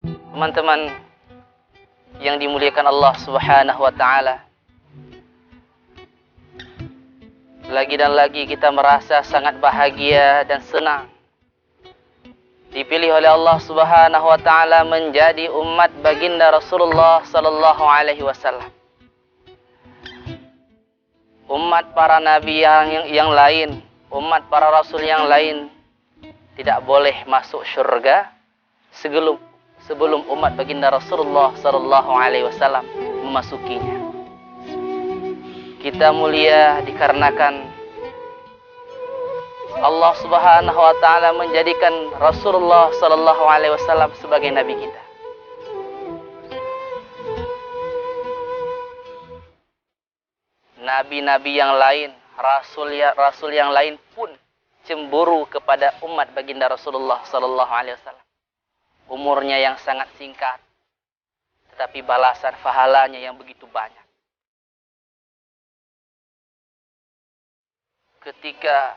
Teman-teman yang dimuliakan Allah Subhanahu wa taala, lagi dan lagi kita merasa sangat bahagia dan senang dipilih oleh Allah Subhanahu wa taala menjadi umat baginda Rasulullah sallallahu alaihi wasallam. Umat para nabi yang lain, umat para rasul yang lain tidak boleh masuk surga sebelum umat baginda Rasulullah sallallahu alaihi wasallam memasukinya. Kita mulia dikarenakan Allah Subhanahu wa taala menjadikan Rasulullah sallallahu alaihi wasallam sebagai nabi kita. Nabi-nabi yang lain, rasul yang lain pun cemburu kepada umat baginda Rasulullah sallallahu alaihi wasallam. Umurnya yang sangat singkat, tetapi balasan pahalanya yang begitu banyak. Ketika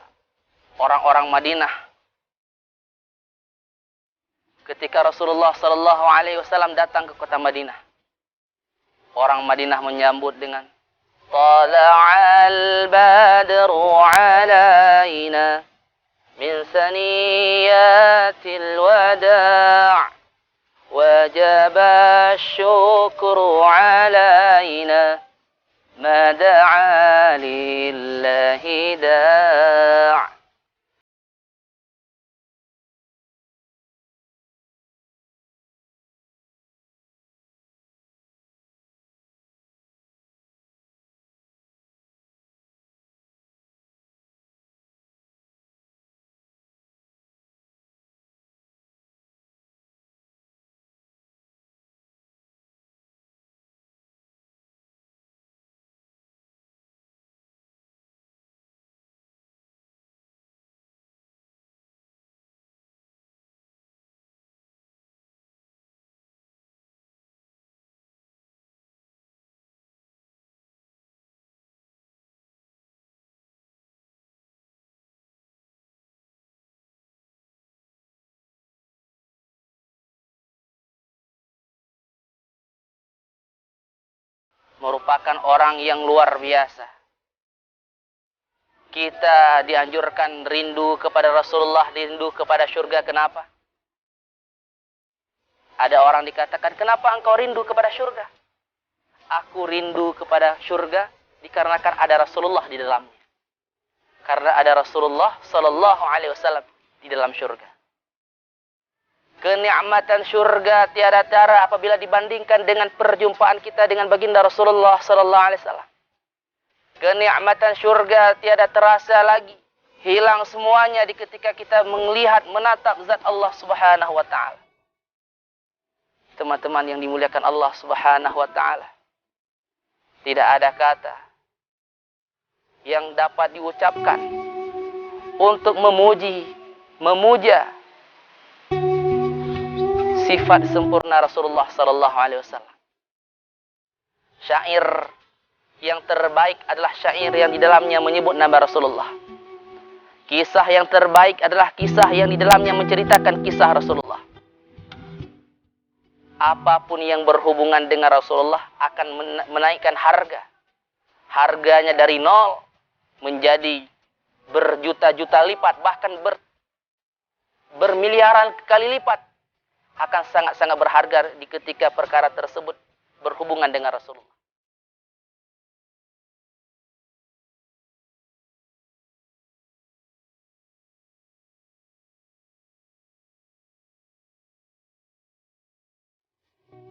orang-orang Madinah, ketika Rasulullah sallallahu alaihi wasallam datang ke kota Madinah, orang Madinah menyambut dengan Tala'al badru alaina min saniyatil wada' wajaba syukru alaina ma da'a lillahi da'. Merupakan orang yang luar biasa. Kita dianjurkan rindu kepada Rasulullah, rindu kepada surga. Kenapa? Ada orang dikatakan, kenapa engkau rindu kepada surga? Aku rindu kepada surga dikarenakan ada Rasulullah di dalamnya. Karena ada Rasulullah sallallahu alaihi wasallam di dalam surga. Kenikmatan surga tiada tara apabila dibandingkan dengan perjumpaan kita dengan baginda Rasulullah sallallahu alaihi wasallam. Kenikmatan surga tiada terasa lagi, hilang semuanya di ketika kita melihat menatap zat Allah Subhanahu wa taala. Teman-teman yang dimuliakan Allah Subhanahu wa taala, tidak ada kata yang dapat diucapkan untuk memuja sifat sempurna Rasulullah sallallahu alaihi wasallam. Syair yang terbaik adalah syair yang di dalamnya menyebut nama Rasulullah. Kisah yang terbaik adalah kisah yang di dalamnya menceritakan kisah Rasulullah. Apapun yang berhubungan dengan Rasulullah akan menaikkan harga. Harganya dari nol menjadi berjuta-juta lipat, bahkan bermiliaran kali lipat. Akan sangat-sangat berharga di ketika perkara tersebut berhubungan dengan Rasulullah.